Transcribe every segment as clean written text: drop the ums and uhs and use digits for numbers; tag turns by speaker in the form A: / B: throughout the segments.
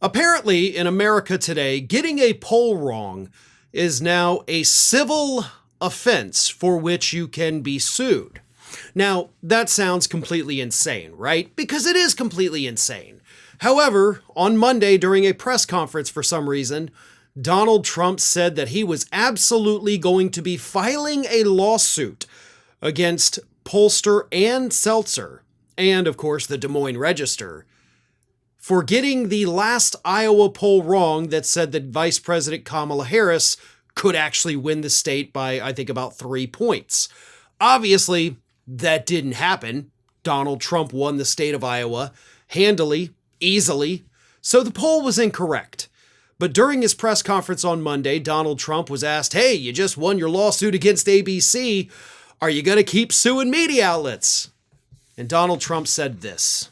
A: Apparently, in America today, getting a poll wrong is now a civil offense for which you can be sued. Now, that sounds completely insane, right? Because it is completely insane. However, on Monday during a press conference for some reason, Donald Trump said that he was absolutely going to be filing a lawsuit against Pollster Ann Selzer and, of course, the Des Moines Register for getting the last Iowa poll wrong that said that Vice President Kamala Harris could actually win the state by, I think, about 3 points. Obviously, that didn't happen. Donald Trump won the state of Iowa handily, easily, so the poll was incorrect. But during his press conference on Monday, Donald Trump was asked, hey, you just won your lawsuit against ABC. Are you going to keep suing media outlets? And Donald Trump said this: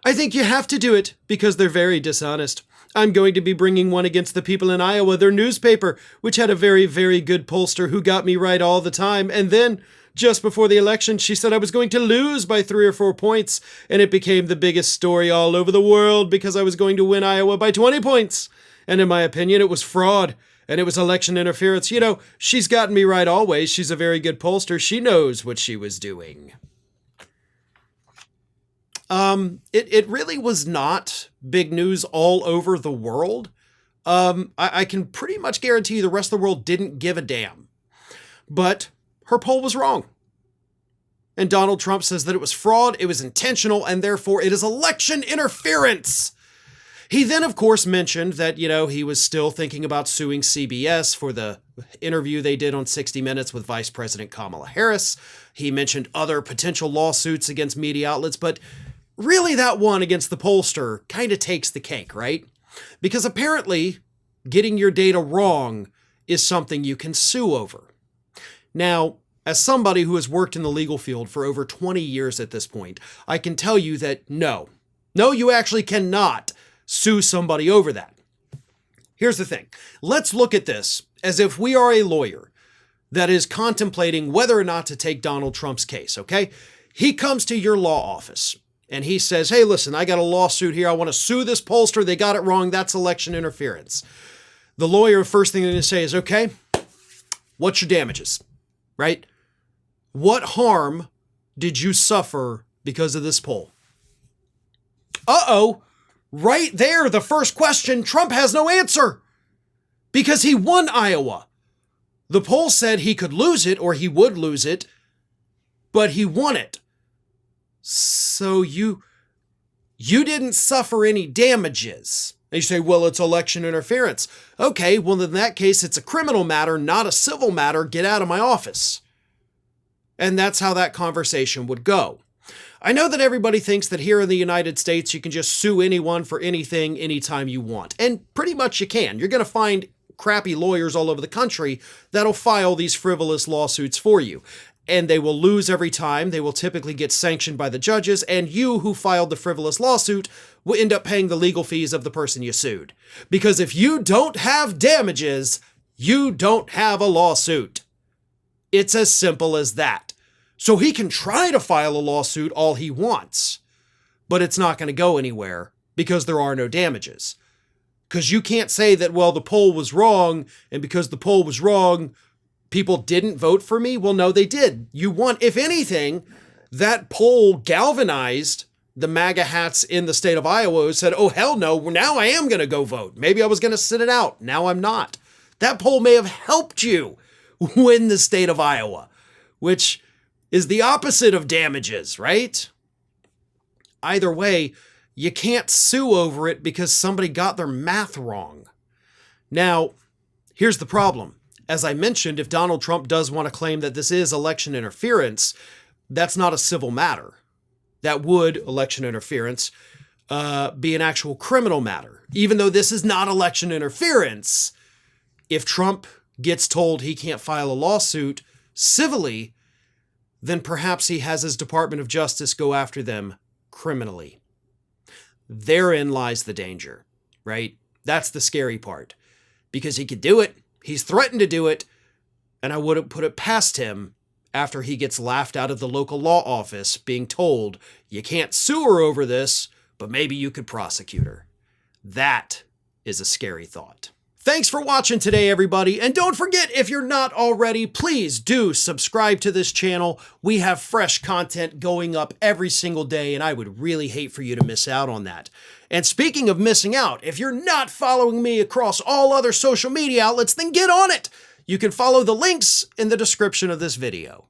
A: I think you have to do it because they're very dishonest. I'm going to be bringing one against the people in Iowa, their newspaper, which had a very, very good pollster who got me right all the time. And then, just before the election, she said I was going to lose by 3 or 4 points, and it became the biggest story all over the world because I was going to win Iowa by 20 points. And in my opinion, it was fraud, and it was election interference. You know, she's gotten me right always. She's a very good pollster. She knows what she was doing. It really was not big news all over the world. I can pretty much guarantee you the rest of the world didn't give a damn. But her poll was wrong. And Donald Trump says that it was fraud, it was intentional, and therefore it is election interference. He then, of course, mentioned that, he was still thinking about suing CBS for the interview they did on 60 Minutes with Vice President Kamala Harris. He mentioned other potential lawsuits against media outlets, but really that one against the pollster kind of takes the cake, right? Because apparently getting your data wrong is something you can sue over. Now, as somebody who has worked in the legal field for over 20 years at this point, I can tell you that no, you actually cannot sue somebody over that. Here's the thing. Let's look at this as if we are a lawyer that is contemplating whether or not to take Donald Trump's case, okay? He comes to your law office and he says, hey, listen, I got a lawsuit here. I want to sue this pollster. They got it wrong. That's election interference. The lawyer, first thing they're going to say is, okay, what's your damages, right? What harm did you suffer because of this poll? Uh-oh, right there, the first question, Trump has no answer because he won Iowa. The poll said he could lose it or he would lose it, but he won it. So you didn't suffer any damages. And you say, well, it's election interference. Okay, well, in that case, it's a criminal matter, not a civil matter. Get out of my office. And that's how that conversation would go. I know that everybody thinks that here in the United States, you can just sue anyone for anything, anytime you want. And pretty much you can. You're going to find crappy lawyers all over the country that'll file these frivolous lawsuits for you. And they will lose every time. They will typically get sanctioned by the judges, and you who filed the frivolous lawsuit will end up paying the legal fees of the person you sued. Because if you don't have damages, you don't have a lawsuit. It's as simple as that. So he can try to file a lawsuit all he wants, but it's not going to go anywhere because there are no damages. Because you can't say that, well, the poll was wrong, and because the poll was wrong, people didn't vote for me? Well, no, they did. You won. If anything, that poll galvanized the MAGA hats in the state of Iowa who said, oh, hell no, now I am going to go vote. Maybe I was going to sit it out. Now I'm not. That poll may have helped you win the state of Iowa, which is the opposite of damages, right? Either way, you can't sue over it because somebody got their math wrong. Now, here's the problem. As I mentioned, if Donald Trump does want to claim that this is election interference, that's not a civil matter. That would, election interference, be an actual criminal matter. Even though this is not election interference, if Trump gets told he can't file a lawsuit civilly, then perhaps he has his Department of Justice go after them criminally. Therein lies the danger, right? That's the scary part. Because he could do it. He's threatened to do it, and I wouldn't put it past him after he gets laughed out of the local law office being told, you can't sue her over this, but maybe you could prosecute her. That is a scary thought. Thanks for watching today, everybody. And don't forget, if you're not already, please do subscribe to this channel. We have fresh content going up every single day, and I would really hate for you to miss out on that. And speaking of missing out, if you're not following me across all other social media outlets, then get on it. You can follow the links in the description of this video.